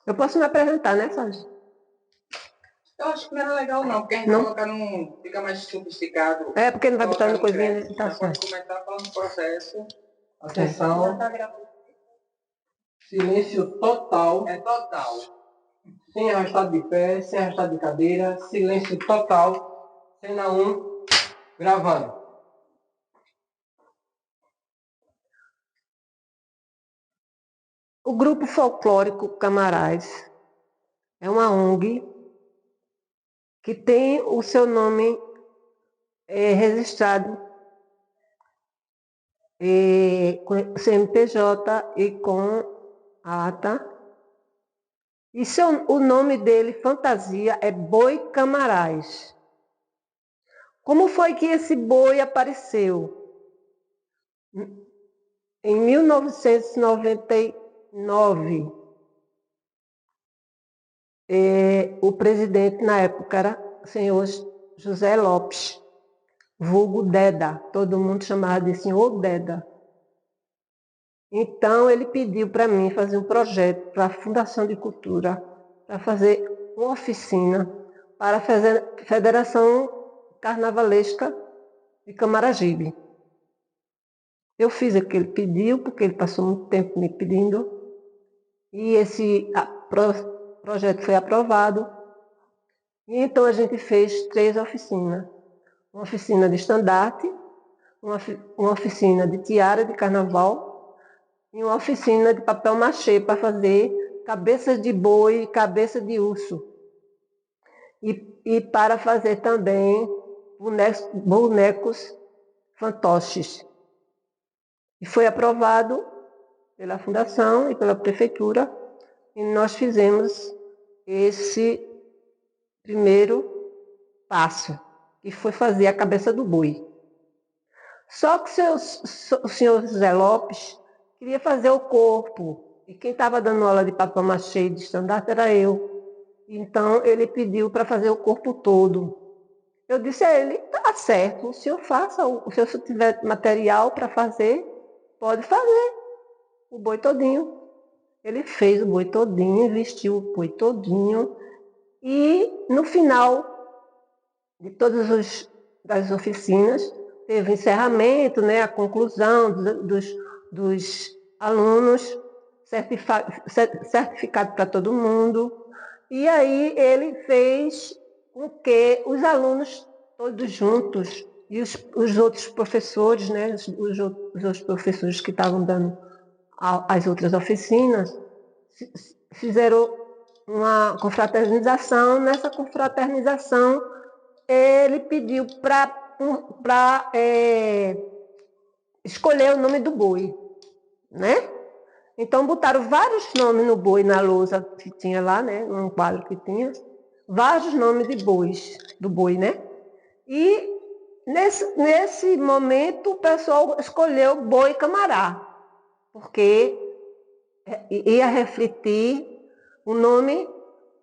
Eu posso me apresentar, né, Sérgio? Eu acho que não era legal não, porque a gente Não? colocar num... fica mais sofisticado. É porque não vai botar Colocar no no coisinha, crédito. né? Tá Já pode certo. começar falando do processo. É. Atenção, silêncio total. É total. Sem arrastar de pé, sem arrastar de cadeira, silêncio total. Cena um, gravando. O Grupo Folclórico Camarais é uma ONG que tem o seu nome registrado com CNPJ e com ata. E o nome dele, fantasia, é Boi Camarais. Como foi que esse boi apareceu? Em 1999, o presidente na época era o senhor José Lopes, vulgo Deda, todo mundo chamava de senhor Deda. Então ele pediu para mim fazer um projeto para a Fundação de Cultura, para fazer uma oficina para a Federação Carnavalesca de Camaragibe. Eu fiz o que ele pediu, porque ele passou muito tempo me pedindo, e esse projeto foi aprovado. E então a gente fez 3 oficinas. Uma oficina de estandarte, uma oficina de tiara de carnaval e uma oficina de papel machê para fazer cabeças de boi e cabeça de urso. E para fazer também bonecos fantoches. E foi aprovado pela Fundação e pela Prefeitura, e nós fizemos esse primeiro passo, que foi fazer a cabeça do boi. Só que o senhor José Lopes queria fazer o corpo, e quem estava dando aula de papel machê de estandarte era eu. Então ele pediu para fazer o corpo todo. Eu disse a ele, tá certo, o senhor faça, se o senhor tiver material para fazer, pode fazer o boi todinho. Ele fez o boi todinho, vestiu o boi todinho, e no final de todas as oficinas, teve o encerramento, né, a conclusão dos alunos, certificado para todo mundo. E aí ele fez com que os alunos todos juntos e os outros professores, né, os outros professores que estavam dando as outras oficinas, fizeram uma confraternização. Nessa confraternização, ele pediu para escolher o nome do boi, né? Então botaram vários nomes no boi, na lousa que tinha lá, né? Um quadro que tinha, vários nomes de bois, do boi, né? E nesse momento o pessoal escolheu Boi Camará, porque ia refletir o nome,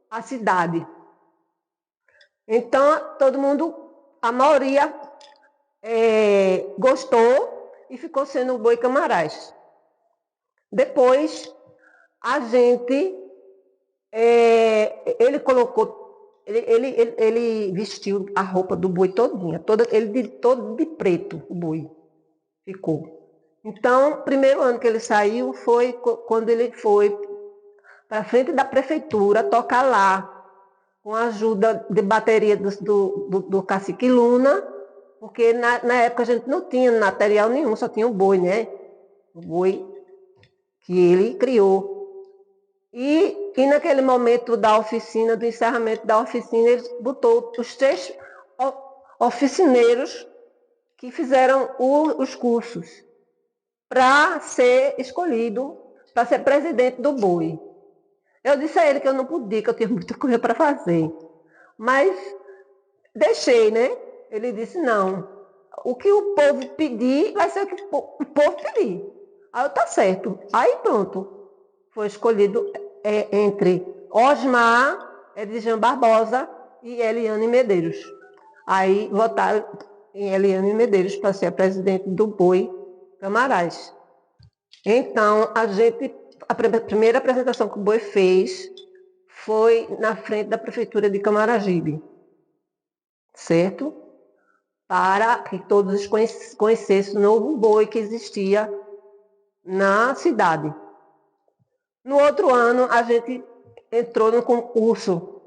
a cidade. Então todo mundo, a maioria gostou e ficou sendo o Boi Camarás. Depois, a gente, ele colocou, ele vestiu a roupa do boi todinha, todo de preto, o boi ficou. Então, o primeiro ano que ele saiu foi quando ele foi para frente da prefeitura tocar lá, com a ajuda de bateria do Cacique Luna, porque na época a gente não tinha material nenhum, só tinha o boi, né? O boi que ele criou. E naquele momento da oficina, do encerramento da oficina, ele botou os 3 oficineiros que fizeram os cursos para ser escolhido, para ser presidente do boi. Eu disse a ele que eu não podia, que eu tinha muita coisa para fazer. Mas deixei, né? Ele disse, não, o que o povo pedir vai ser o que o povo pedir. Aí eu, tá certo. Aí pronto, foi escolhido entre Osmar, Edjan Barbosa e Eliane Medeiros. Aí votaram em Eliane Medeiros para ser a presidente do Boi Camarais. Então, a primeira apresentação que o Boi fez foi na frente da prefeitura de Camaragibe, certo? Para que todos conhecessem o novo boi que existia na cidade. No outro ano, a gente entrou no concurso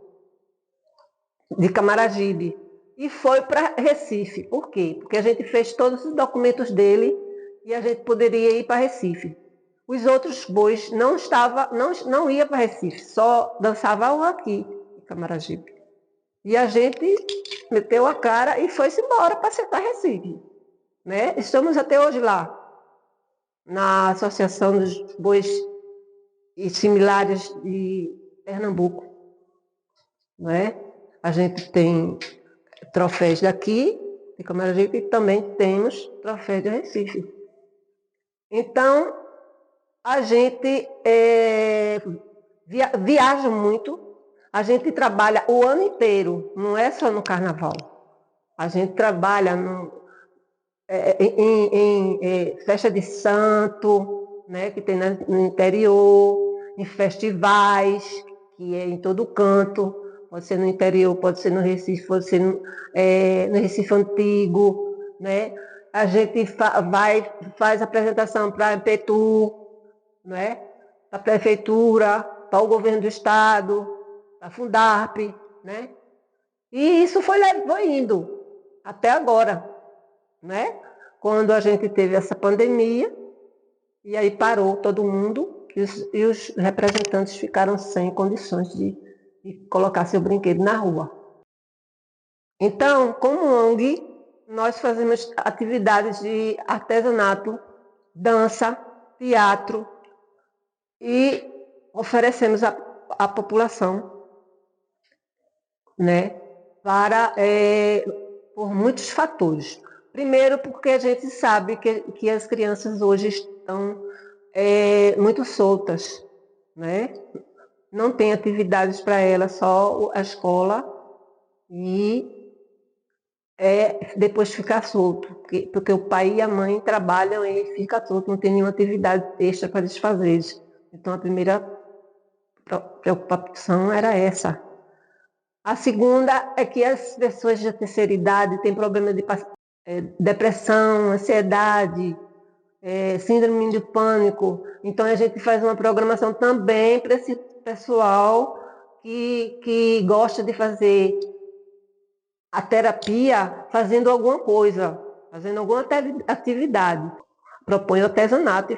de Camaragibe e foi para Recife. Por quê? Porque a gente fez todos os documentos dele e a gente poderia ir para Recife. Os outros bois não ia para Recife, só dançavam aqui em Camaragibe. E a gente meteu a cara e foi-se embora para sentar Recife. Né? Estamos até hoje lá, na Associação dos Bois e Similares de Pernambuco. Né? A gente tem troféus daqui, de Camaragibe, e também temos troféus de Recife. Então, a gente viaja muito, a gente trabalha o ano inteiro, não é só no carnaval. A gente trabalha em festa de santo, né, que tem no interior, em festivais, que é em todo canto, pode ser no interior, pode ser no Recife, pode ser no Recife Antigo, né? A gente faz apresentação para a Petu, né? Para a prefeitura, para o governo do estado, para a Fundarp, né? E isso foi indo até agora, né? Quando a gente teve essa pandemia, e aí parou todo mundo, e os representantes ficaram sem condições de colocar seu brinquedo na rua. Então, como ONG, nós fazemos atividades de artesanato, dança, teatro, e oferecemos à população, né, por muitos fatores. Primeiro, porque a gente sabe que as crianças hoje estão muito soltas, né? Não tem atividades para elas, só a escola e depois ficar solto, porque o pai e a mãe trabalham e fica solto, não tem nenhuma atividade extra para eles fazerem. Então, a primeira preocupação era essa. A segunda é que as pessoas de terceira idade têm problema de depressão, ansiedade, síndrome de pânico. Então, a gente faz uma programação também para esse pessoal que gosta de fazer a terapia fazendo alguma coisa, fazendo alguma atividade. Propõe o artesanato e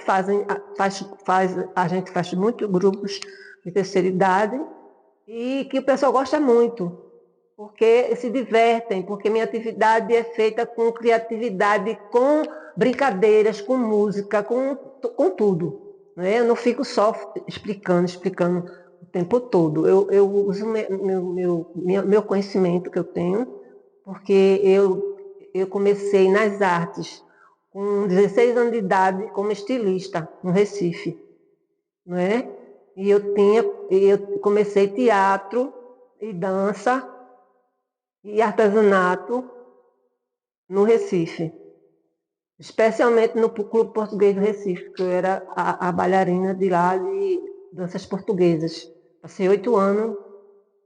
a gente faz muitos grupos de terceira idade e que o pessoal gosta muito, porque se divertem, porque minha atividade é feita com criatividade, com brincadeiras, com música, com tudo. Né? Eu não fico só explicando o tempo todo. Eu uso meu conhecimento que eu tenho, porque eu comecei nas artes com 16 anos de idade como estilista no Recife. Não é? E eu comecei teatro e dança e artesanato no Recife, especialmente no Clube Português do Recife, que eu era a bailarina de lá de danças portuguesas. Passei 8 anos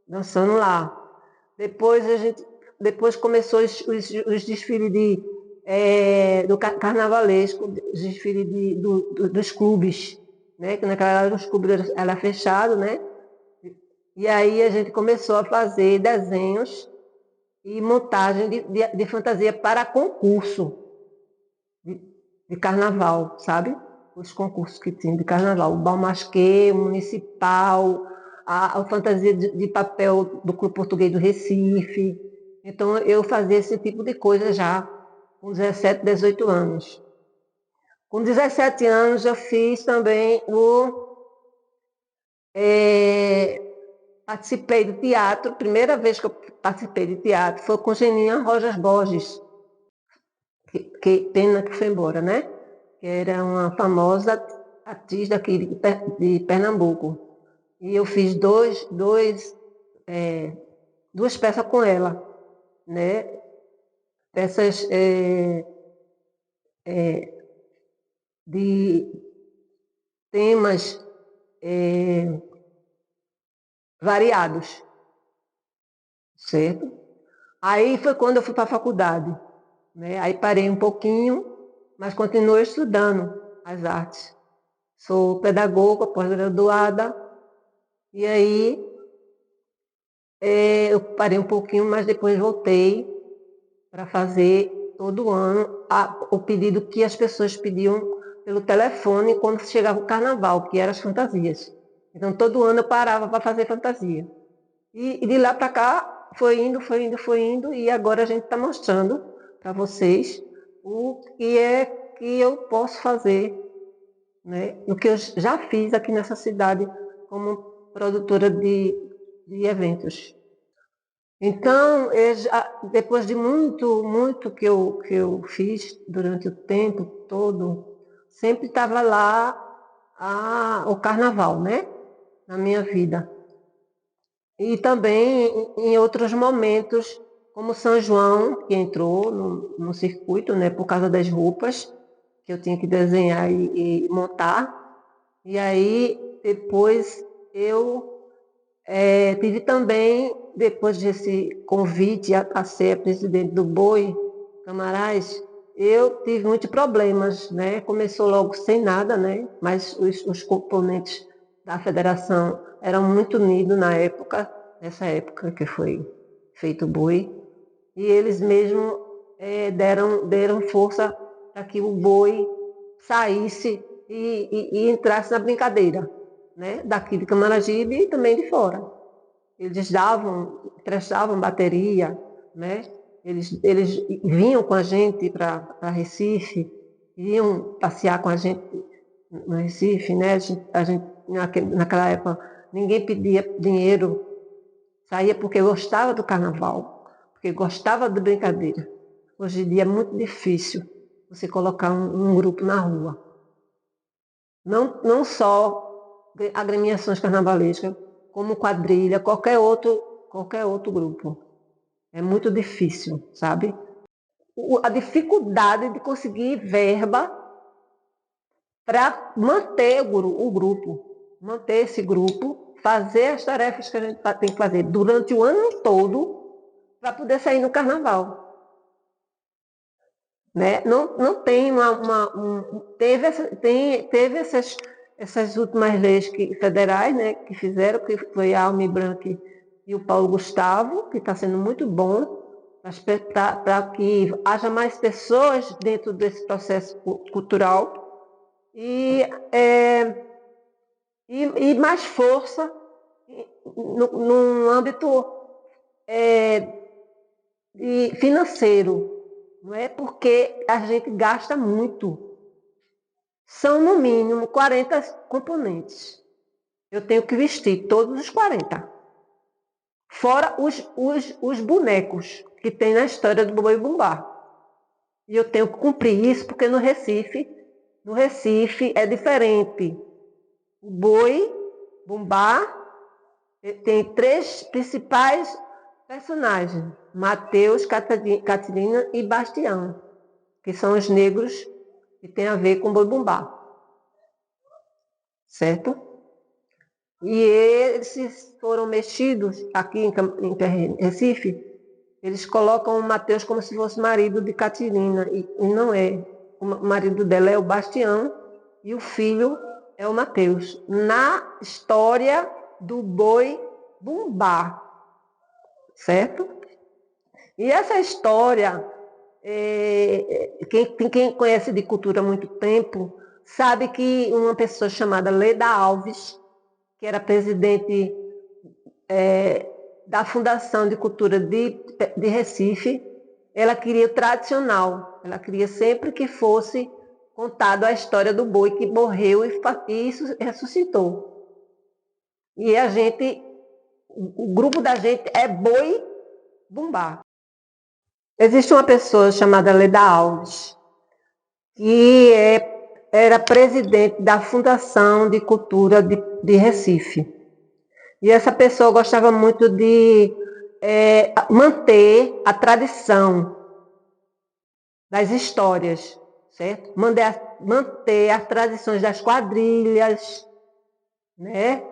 dançando lá. Depois começou os desfiles do carnavalesco, os desfiles dos clubes, né? Que naquela época os clubes eram fechados, né? E aí a gente começou a fazer desenhos e montagem de fantasia para concurso de carnaval, sabe? Os concursos que tinha de carnaval, o Balmasquê, o Municipal, a fantasia de papel do Clube Português do Recife. Então eu fazia esse tipo de coisa já com 17, 18 anos. Com 17 anos eu fiz também participei do teatro, primeira vez que eu participei de teatro foi com Geninha Rojas Borges, que pena que foi embora, né? Que era uma famosa atriz daqui de Pernambuco. E eu fiz duas peças com ela, né? Peças de temas variados, certo? Aí foi quando eu fui para a faculdade, né? Aí parei um pouquinho, mas continuo estudando as artes. Sou pedagoga, pós-graduada, e aí eu parei um pouquinho, mas depois voltei para fazer todo ano o pedido que as pessoas pediam pelo telefone quando chegava o carnaval, que eram as fantasias. Então, todo ano eu parava para fazer fantasia. E de lá para cá, foi indo, foi indo, foi indo, e agora a gente está mostrando para vocês o que é que eu posso fazer, né? O que eu já fiz aqui nessa cidade como produtora de eventos. Então, depois de muito que eu fiz durante o tempo todo, sempre estava lá o carnaval, né? Na minha vida. E também em outros momentos, como São João, que entrou no circuito, né? Por causa das roupas, que eu tinha que desenhar e montar. E aí, depois, eu tive também, depois desse convite a ser presidente do BOI, Camarás, eu tive muitos problemas, né? Começou logo sem nada, né? Mas os componentes da federação eram muito unidos nessa época que foi feito o BOI, e eles mesmos deram força para que o BOI saísse e entrasse na brincadeira, né? Daqui de Camaragibe e também de fora. Eles prestavam bateria, né? Eles vinham com a gente para Recife, iam passear com a gente no Recife, né? Naquela época, ninguém pedia dinheiro, saía porque gostava do carnaval, porque gostava de brincadeira. Hoje em dia é muito difícil você colocar um grupo na rua. Não só agremiações carnavalescas, como quadrilha, qualquer outro grupo. É muito difícil, sabe? A dificuldade de conseguir verba para manter o grupo, manter esse grupo, fazer as tarefas que a gente tem que fazer durante o ano todo para poder sair no carnaval. Né? Não tem teve essas últimas leis federais, né, que fizeram, que foi a Almi Branco e o Paulo Gustavo, que está sendo muito bom para que haja mais pessoas dentro desse processo cultural e mais força no âmbito financeiro. Não é porque a gente gasta muito. São, no mínimo, 40 componentes. Eu tenho que vestir todos os 40. Fora os bonecos que tem na história do Boi Bumbá. E eu tenho que cumprir isso porque no Recife é diferente. O Boi Bumbá tem 3 principais personagens: Mateus, Catarina e Bastião, que são os negros que tem a ver com Boi Bumbá. Certo? E eles foram mexidos aqui em Recife, eles colocam o Mateus como se fosse marido de Catarina, e não é. O marido dela é o Bastião e o filho é o Mateus. Na história do Boi Bumbá, certo? E essa história, quem conhece de cultura há muito tempo, sabe que uma pessoa chamada Leda Alves, que era presidente da Fundação de Cultura de Recife, ela queria o tradicional, ela queria sempre que fosse contado a história do boi que morreu e isso ressuscitou. E o grupo da gente é Boi Bumbá. Existe uma pessoa chamada Leda Alves, que era presidente da Fundação de Cultura de Recife. E essa pessoa gostava muito de manter a tradição das histórias, certo? Manter as tradições das quadrilhas, né?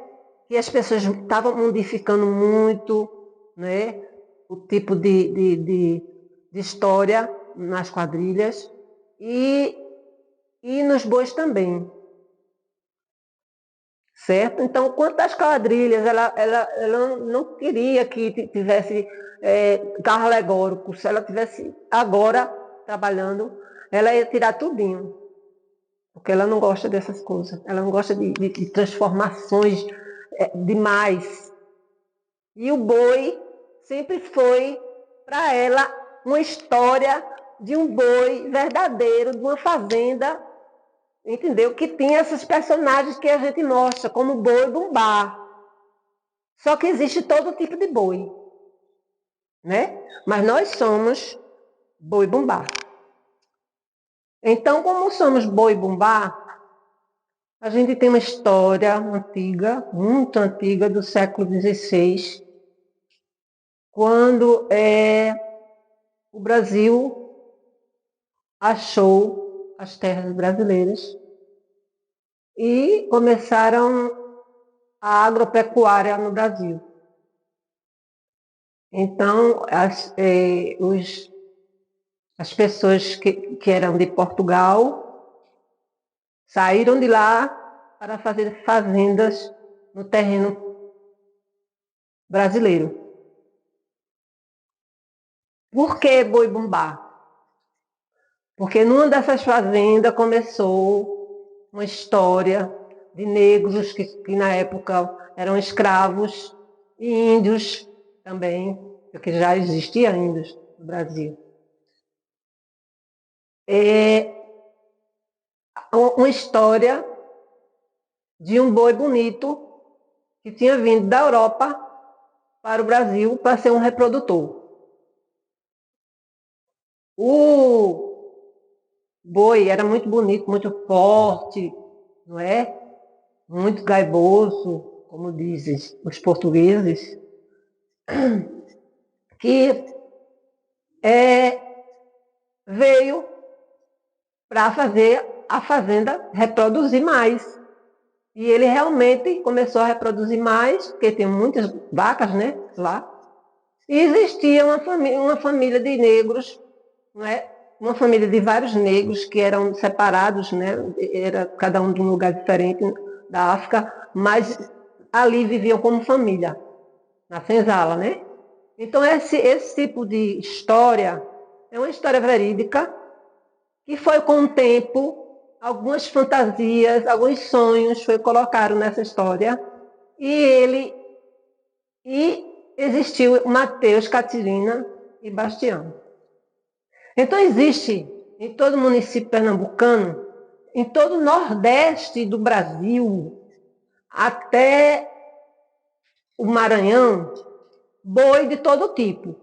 que as pessoas estavam modificando muito, né, o tipo de história nas quadrilhas e nos bois também, certo? Então, quanto às quadrilhas, ela não queria que tivesse carro alegórico. Se ela tivesse agora trabalhando, ela ia tirar tudinho, porque ela não gosta dessas coisas. Ela não gosta de transformações demais. E o boi sempre foi, para ela, uma história de um boi verdadeiro, de uma fazenda, entendeu? Que tinha esses personagens que a gente mostra, como o boi bumbá. Só que existe todo tipo de boi, né? Mas nós somos boi bumbá. Então, como somos boi bumbá, a gente tem uma história antiga, muito antiga, do século XVI, quando o Brasil achou as terras brasileiras e começaram a agropecuária no Brasil. Então, as pessoas que eram de Portugal saíram de lá para fazer fazendas no terreno brasileiro. Por que boi bumbá? Porque numa dessas fazendas começou uma história de negros que na época eram escravos e índios também, porque já existia índios no Brasil. É uma história de um boi bonito que tinha vindo da Europa para o Brasil para ser um reprodutor. O boi era muito bonito, muito forte, não é? Muito gaiboso, como dizem os portugueses, que veio para fazer a fazenda reproduzir mais. E ele realmente começou a reproduzir mais, porque tem muitas vacas, né, lá. E existia uma família de negros, não é? Uma família de vários negros que eram separados, né? Era cada um de um lugar diferente da África, mas ali viviam como família, na senzala, né? Então esse tipo de história é uma história verídica que foi com o tempo, algumas fantasias, alguns sonhos foi colocado nessa história e existiu Mateus, Catirina e Bastião. Então existe em todo o município pernambucano, em todo o nordeste do Brasil, até o Maranhão, boi de todo tipo,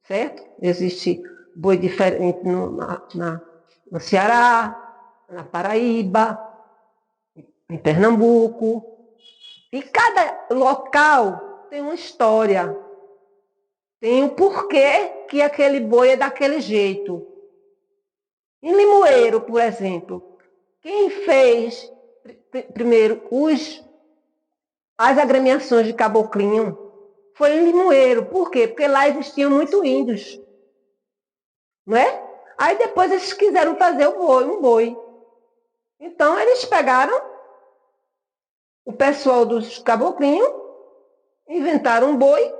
certo? Existe boi diferente no Ceará, na Paraíba, em Pernambuco. E cada local tem uma história, tem um porquê que aquele boi é daquele jeito. Em Limoeiro, por exemplo, quem fez primeiro as agremiações de caboclinho foi em Limoeiro. Por quê? Porque lá existiam muitos índios, não é? Aí depois eles quiseram fazer um boi. Então eles pegaram o pessoal dos caboclinhos, inventaram um boi,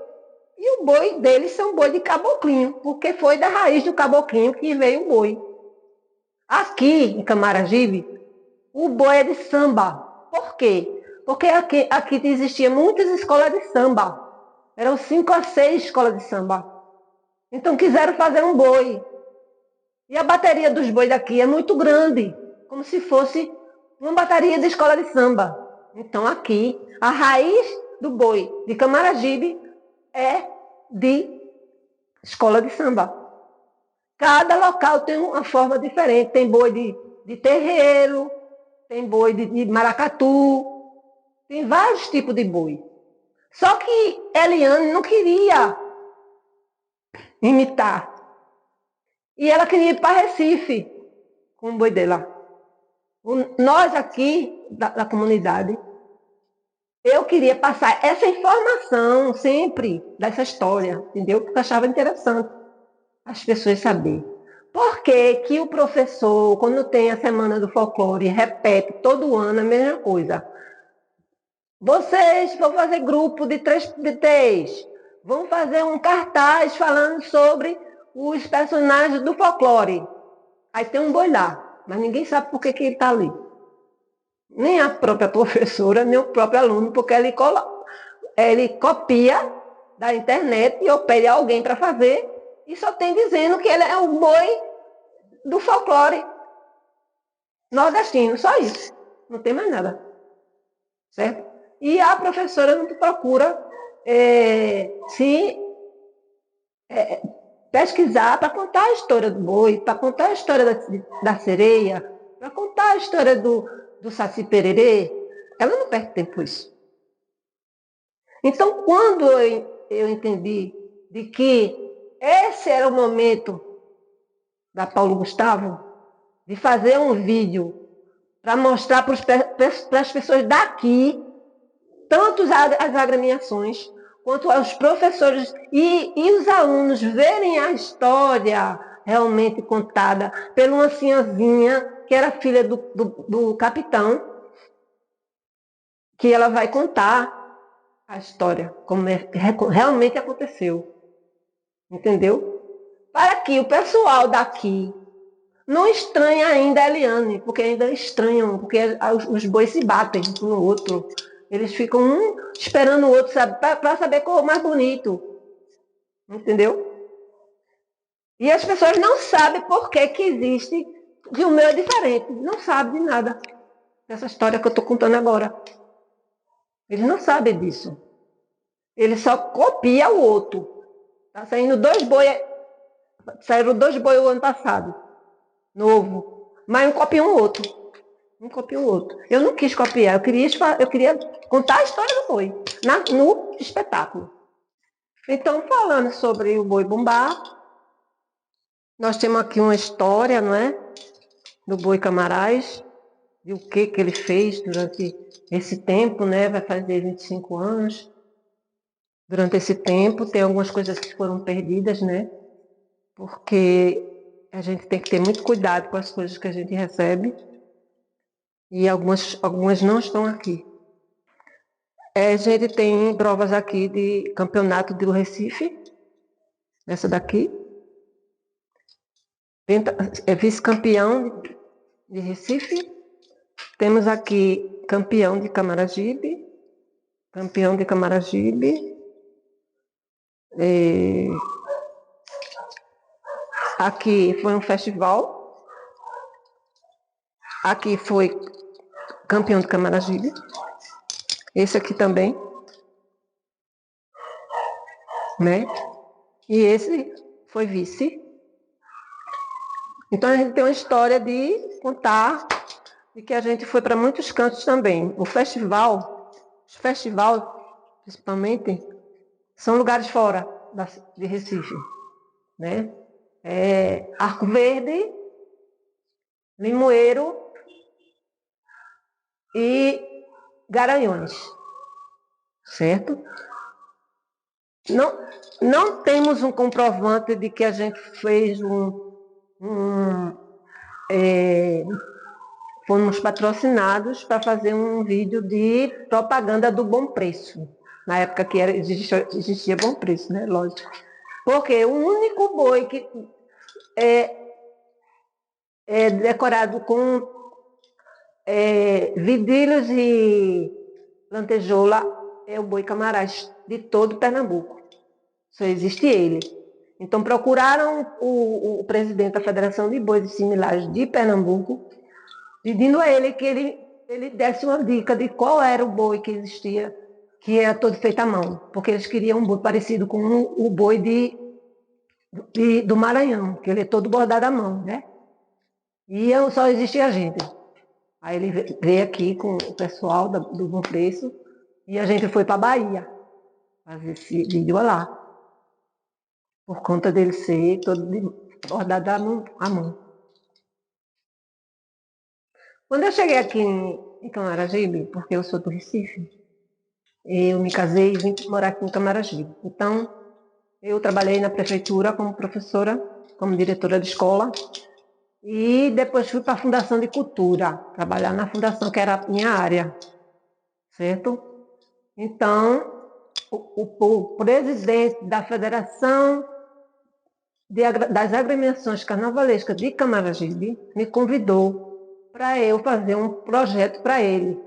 e o boi deles são boi de caboclinho, porque foi da raiz do caboclinho que veio o boi. Aqui em Camaragibe, o boi é de samba. Por quê? Porque aqui existia muitas escolas de samba. Eram 5 a 6 escolas de samba. Então quiseram fazer um boi. E a bateria dos bois daqui é muito grande, como se fosse uma bateria de escola de samba. Então aqui, a raiz do boi de Camaragibe é de escola de samba. Cada local tem uma forma diferente. Tem boi de terreiro, tem boi de maracatu, tem vários tipos de boi. Só que Eliane não queria imitar. E ela queria ir para Recife com o boi dela. Nós aqui, da comunidade, eu queria passar essa informação sempre dessa história, entendeu? Porque eu achava interessante as pessoas saberem. Por que que o professor, quando tem a Semana do Folclore, repete todo ano a mesma coisa? Vocês vão fazer grupo de três, vão fazer um cartaz falando sobre os personagens do folclore. Aí tem um boi lá, mas ninguém sabe por que ele está ali. Nem a própria professora, nem o próprio aluno, porque ele copia da internet ou pede alguém para fazer e só tem dizendo que ele é o boi do folclore nordestino, só isso. Não tem mais nada. Certo? E a professora não procura se pesquisar para contar a história do boi, para contar a história da sereia, para contar a história do Saci Pererê. Ela não perde tempo com isso. Então, quando eu entendi de que esse era o momento da Paulo Gustavo, de fazer um vídeo para mostrar para as pessoas daqui, tanto as agremiações, quanto os professores e os alunos verem a história realmente contada por uma senhorzinha que era filha do capitão, que ela vai contar a história, como realmente aconteceu. Entendeu? Para que o pessoal daqui não estranhe ainda a Eliane, porque ainda estranham, porque os bois se batem um no outro. Eles ficam um esperando o outro para saber qual é o mais bonito. Entendeu? E as pessoas não sabem por que existe, que o meu é diferente. Não sabem de nada dessa história que eu estou contando agora. Eles não sabem disso. Ele só copia o outro. Tá saindo saíram 2 boi o ano passado. Novo. Mas um copia um outro. Um copia o outro. Eu não quis copiar, eu queria contar a história do boi no espetáculo. Então, falando sobre o boi bumbá, nós temos aqui uma história, não é? Do boi Camarás, de o que ele fez durante esse tempo, né? Vai fazer 25 anos. Durante esse tempo, tem algumas coisas que foram perdidas, né? Porque a gente tem que ter muito cuidado com as coisas que a gente recebe. E algumas não estão aqui. A gente tem provas aqui de campeonato do Recife, essa daqui. É vice-campeão de Recife. Temos aqui campeão de Camaragibe. Campeão de Camaragibe. Aqui foi um festival. Aqui foi campeão de Camaragibe. Esse aqui também. Né? E esse foi vice. Então a gente tem uma história de contar de que a gente foi para muitos cantos também. Os festivais, principalmente, são lugares fora de Recife. Né? Arco Verde, Limoeiro e Garanhuns. Certo? Não temos um comprovante de que a gente fez fomos patrocinados para fazer um vídeo de propaganda do Bom Preço. Na época que existia Bom Preço, né? Lógico. Porque o único boi que é decorado com vidilhos e lantejoula é o boi Camarás de todo Pernambuco. Só existe ele. Então procuraram o presidente da Federação de Bois e Similares de Pernambuco, pedindo a ele que ele desse uma dica de qual era o boi que existia, que era todo feito à mão, porque eles queriam um boi parecido com o boi do Maranhão, que ele é todo bordado à mão, né? E só existia a gente. Aí ele veio aqui com o pessoal do Bom Preço e a gente foi para a Bahia fazer esse vídeo lá, por conta dele ser todo bordado à mão. Quando eu cheguei aqui em Camaragibe, porque eu sou do Recife, eu me casei e vim morar aqui em Camaragibe. Então, eu trabalhei na prefeitura como professora, como diretora de escola, e depois fui para a Fundação de Cultura, trabalhar na fundação, que era a minha área, certo? Então, o presidente da Federação das Agremiações Carnavalescas de Camaragibe me convidou para eu fazer um projeto para ele,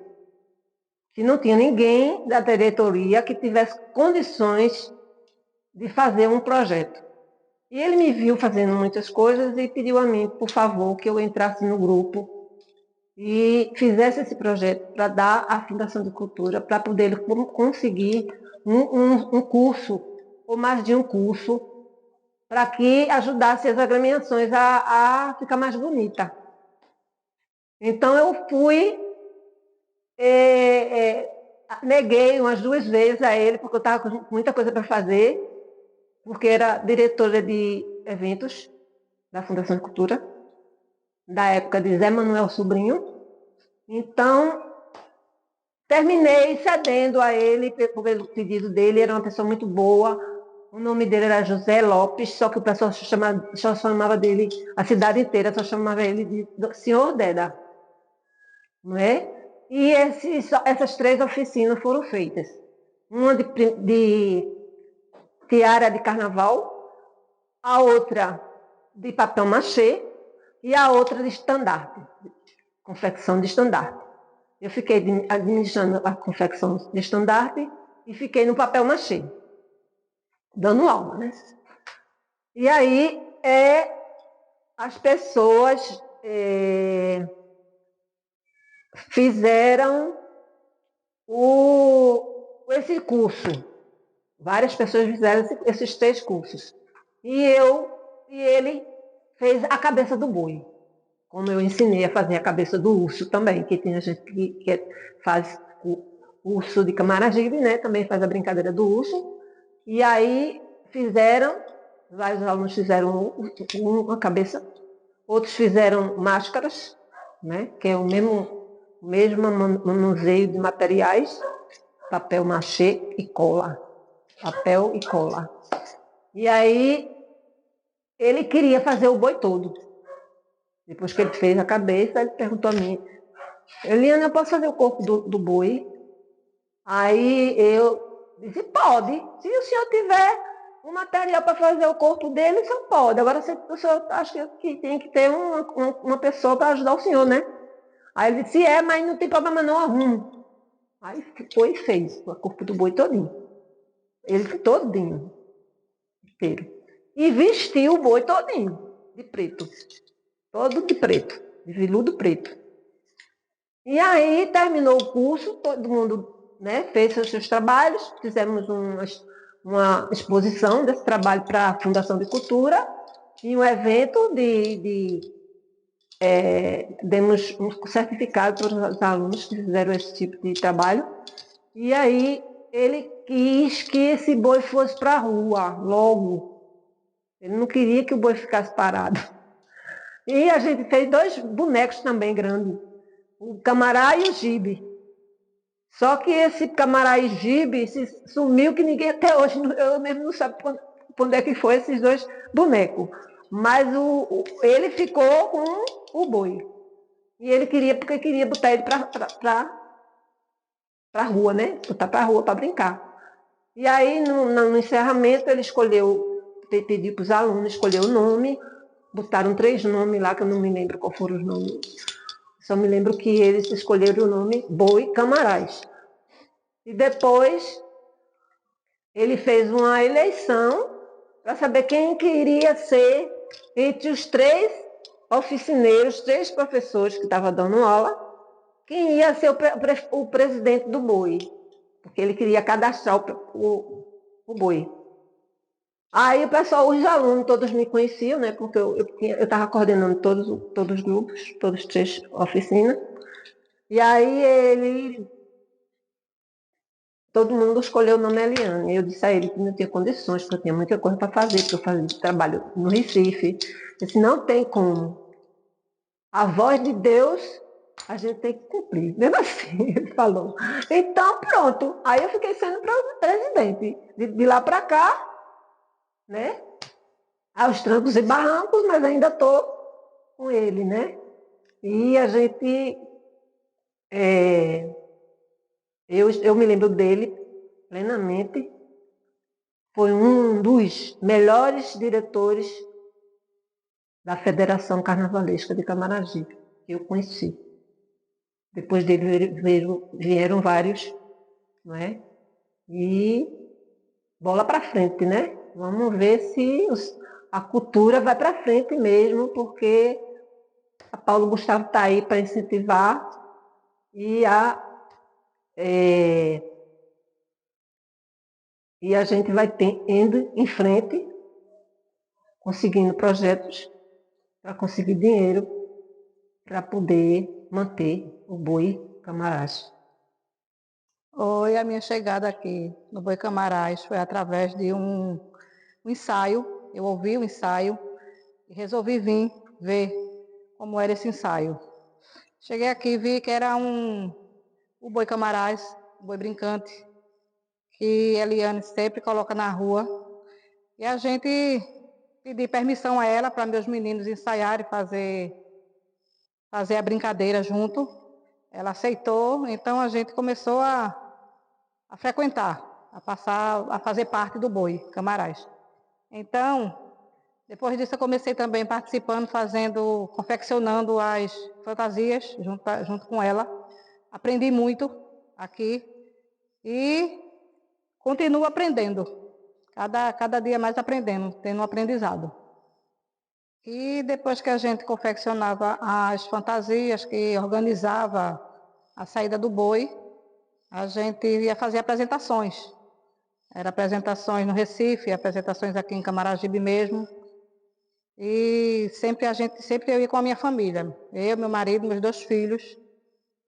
que não tinha ninguém da diretoria que tivesse condições de fazer um projeto. E ele me viu fazendo muitas coisas e pediu a mim, por favor, que eu entrasse no grupo e fizesse esse projeto para dar à Fundação de Cultura, para poder conseguir um curso, ou mais de um curso, para que ajudasse as agremiações a ficar mais bonita. Então eu fui, neguei umas 2 vezes a ele, porque eu estava com muita coisa para fazer, porque era diretora de eventos da Fundação de Cultura, da época de Zé Manuel Sobrinho. Então, terminei cedendo a ele pelo pedido dele, era uma pessoa muito boa. O nome dele era José Lopes, só que o pessoal só chamava dele, a cidade inteira só chamava ele de Senhor Deda, não é? E essas 3 oficinas foram feitas. Uma de tiara de carnaval, a outra de papel machê e a outra de estandarte, confecção de estandarte. Eu fiquei administrando a confecção de estandarte e fiquei no papel machê, dando aula, né? E aí as pessoas fizeram esse curso. Várias pessoas fizeram esses 3 cursos. E ele fez a cabeça do boi. Como eu ensinei a fazer a cabeça do urso também, que tem a gente que faz o urso de Camaragibe, né? Também faz a brincadeira do urso. E aí vários alunos fizeram uma cabeça, outros fizeram máscaras, né? Que é o mesmo manuseio de materiais, papel machê e cola. Papel e cola. E aí ele queria fazer o boi todo. Depois que ele fez a cabeça, ele perguntou a mim: Eliana, eu posso fazer o corpo do boi? Aí eu disse: pode. Se o senhor tiver um material para fazer o corpo dele, o senhor pode. Agora o senhor acha que tem que ter uma pessoa para ajudar o senhor, né? Aí ele disse: mas não tem problema não, arrumo. Aí foi e fez o corpo do boi todinho. Ele todinho, inteiro. E vestiu o boi todinho, de preto. Todo de preto, de veludo preto. E aí terminou o curso, todo mundo, né, fez os seus trabalhos, fizemos uma exposição desse trabalho para a Fundação de Cultura e um evento demos um certificado para os alunos que fizeram esse tipo de trabalho. E aí ele quis que esse boi fosse para a rua, logo. Ele não queria que o boi ficasse parado. E a gente fez 2 bonecos também grandes, o Camará e o Gibe. Só que esse Camará e Gibe sumiu, que ninguém até hoje, eu mesmo não sabe onde é que foi esses 2 bonecos. Mas ele ficou com o boi. E ele porque queria botar ele para a rua, né? Botar para a rua para brincar. E aí, no encerramento, ele pediu para os alunos escolher o nome. Botaram 3 nomes lá, que eu não me lembro qual foram os nomes. Só me lembro que eles escolheram o nome Boi Camarás. E depois ele fez uma eleição para saber quem queria ser entre os 3 oficineiros, 3 professores que estavam dando aula, quem ia ser o presidente do boi, porque ele queria cadastrar o boi. Aí o pessoal, os alunos, todos me conheciam, né? Porque eu estava coordenando todos os grupos, todos os 3 oficinas. E aí todo mundo escolheu o nome Eliane. Eu disse a ele que não tinha condições, porque eu tinha muita coisa para fazer, porque eu fazia trabalho no Recife. Eu disse: não tem como. A voz de Deus a gente tem que cumprir. Mesmo assim, ele falou. Então, pronto. Aí eu fiquei sendo presidente. De lá para cá, né? Aos trancos e barrancos, mas ainda estou com ele, né? E a gente... eu me lembro dele plenamente. Foi um dos melhores diretores da Federação Carnavalesca de Camaragibe que eu conheci. Depois dele vieram vários, não é? E bola para frente, né? Vamos ver se a cultura vai para frente mesmo, porque a Paulo Gustavo está aí para incentivar e a gente vai indo em frente, conseguindo projetos para conseguir dinheiro para poder manter o Boi Camarás. Oi, a minha chegada aqui no Boi Camarás foi através de um ensaio. Eu ouvi o ensaio e resolvi vir ver como era esse ensaio. Cheguei aqui e vi que era o Boi Camarás, o boi brincante, que a Eliane sempre coloca na rua. E a gente pedi permissão a ela para meus meninos ensaiarem, fazer a brincadeira junto. Ela aceitou, então a gente começou a frequentar, a fazer parte do Boi Camarás. Então, depois disso eu comecei também participando, confeccionando as fantasias junto com ela. Aprendi muito aqui e continuo aprendendo, cada dia mais aprendendo, tendo um aprendizado. E depois que a gente confeccionava as fantasias, que organizava a saída do boi, a gente ia fazer apresentações. Eram apresentações no Recife, apresentações aqui em Camaragibe mesmo. E sempre eu ia com a minha família. Eu, meu marido, meus 2 filhos.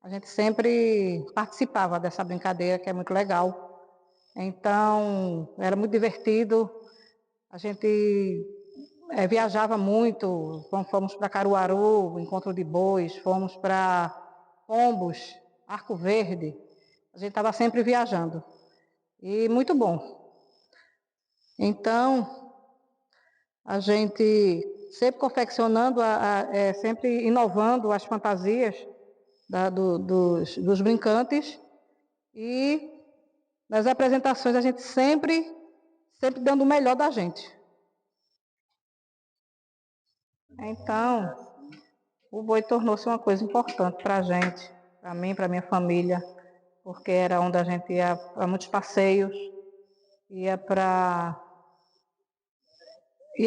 A gente sempre participava dessa brincadeira, que é muito legal. Então, era muito divertido. A gente viajava muito. Fomos para Caruaru, Encontro de Bois, fomos para Pombos, Arco Verde. A gente estava sempre viajando. E muito bom. Então, a gente sempre confeccionando, sempre inovando as fantasias dos brincantes e nas apresentações a gente sempre dando o melhor da gente. Então, o boi tornou-se uma coisa importante para a gente, para mim, para minha família, porque era onde a gente ia para muitos passeios, ia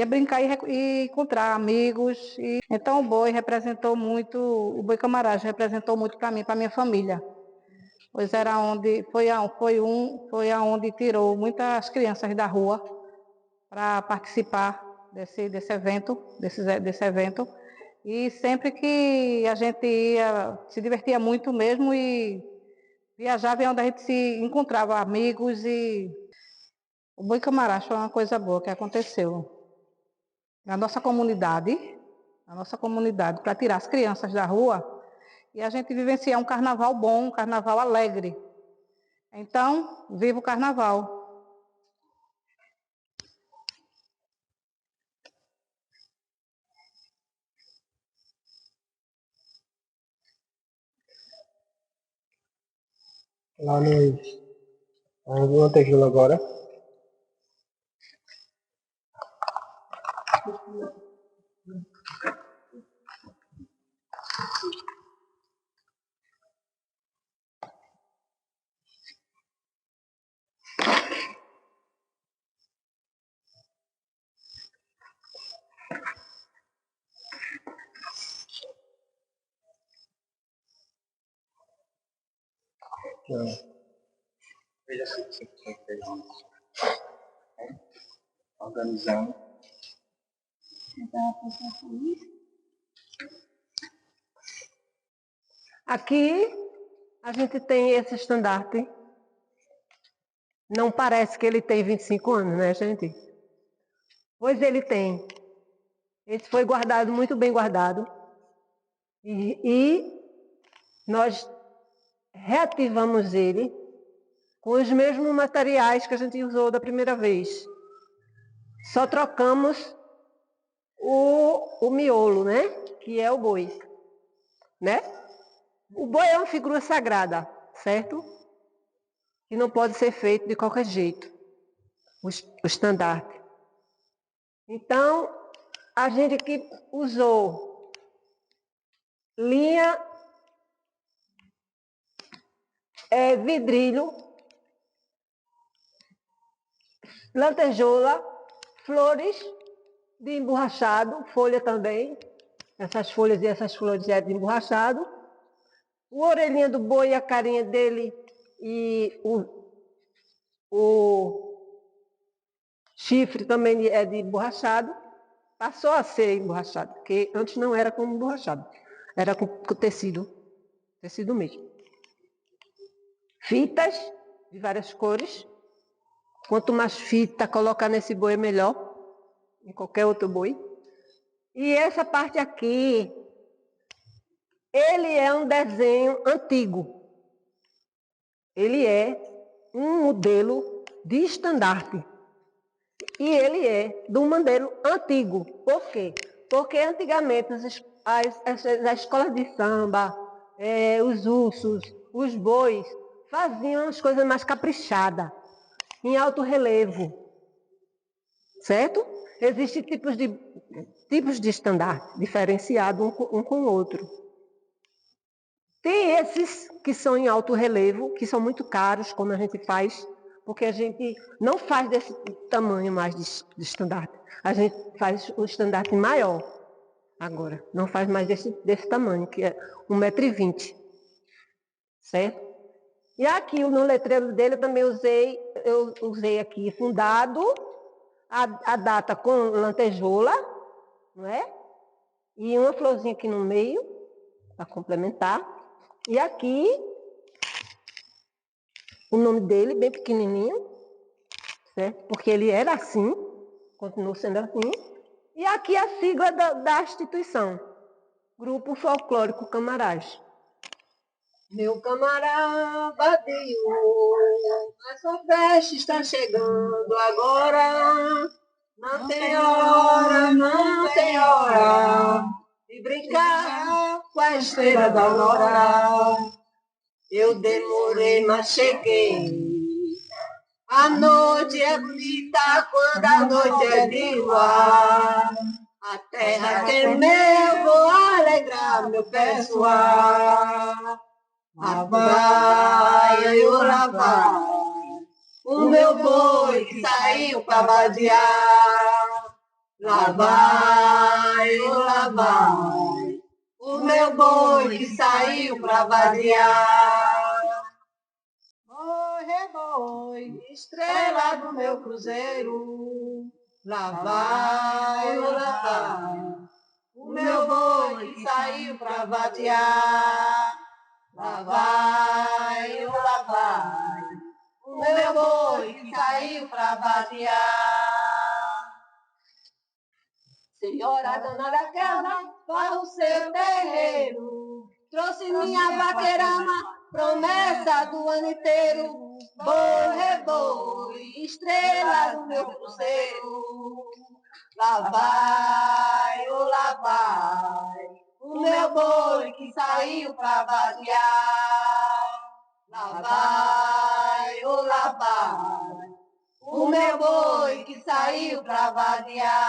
brincar e encontrar amigos. Então o boi representou muito, o Boi Camarás representou muito para mim, para minha família. Pois foi aonde tirou muitas crianças da rua para participar desse evento. E sempre que a gente ia, se divertia muito mesmo e viajava, é onde a gente se encontrava amigos. E o Boi Camarás foi uma coisa boa que aconteceu na nossa comunidade, para tirar as crianças da rua e a gente vivenciar um carnaval bom, um carnaval alegre. Então, viva o carnaval! Lá no Tequila agora. Veja se você fez isso. Organizando. Aqui a gente tem esse estandarte. Não parece que ele tem 25 anos, né, gente? Pois ele tem. Esse foi guardado, muito bem guardado. E nós reativamos ele com os mesmos materiais que a gente usou da primeira vez. Só trocamos o miolo, né? Que é o boi, né? O boi é uma figura sagrada, certo? Que não pode ser feito de qualquer jeito, o estandarte. Então, a gente aqui usou linha, vidrilho, lantejoula, flores de emborrachado, folha também, essas folhas e essas flores é de emborrachado, o orelhinha do boi, a carinha dele e o chifre também é de emborrachado, passou a ser emborrachado, porque antes não era como emborrachado, era com tecido mesmo. Fitas de várias cores, quanto mais fita colocar nesse boi, melhor, em qualquer outro boi. E essa parte aqui, ele é um desenho antigo. Ele é um modelo de estandarte. E ele é de um modelo antigo. Por quê? Porque antigamente as escolas de samba, os ursos, os bois, faziam as coisas mais caprichadas, em alto relevo. Certo? Existem tipos de estandarte diferenciados um com o outro. Tem esses que são em alto relevo, que são muito caros, como a gente faz, porque a gente não faz desse tamanho mais de estandarte. A gente faz o estandarte maior agora. Não faz mais desse tamanho, que é 1,20 m. Certo? E aqui no letreiro dele eu também usei aqui fundado, a data com lantejoula, não é? E uma florzinha aqui no meio, para complementar. E aqui, o nome dele, bem pequenininho, certo? Porque ele era assim, continuou sendo assim. E aqui a sigla da instituição, Grupo Folclórico Camarás. Meu camarada Dio, a sua festa está chegando agora. Não tem hora de brincar com a estrela da aurora. Eu demorei, mas cheguei. A noite é bonita quando a noite é de luar. A terra tremeu, vou alegrar meu pessoal. Lá vai, lá vai, o meu boi que saiu pra vadear. Lá vai, o meu boi que saiu pra vadear. Oi, boi, estrela do meu cruzeiro. Lá vai, o meu boi que saiu pra vadear. Lá vai, o meu boi que saiu pra vadear. Senhora dona da casa, para o seu terreiro, trouxe minha vaqueirama, promessa do ano inteiro. Boi, reboi, estrela do meu cruzeiro. Lá vai, o meu boi que saiu pra vadear. Lá vai, o meu boi que saiu pra vadear.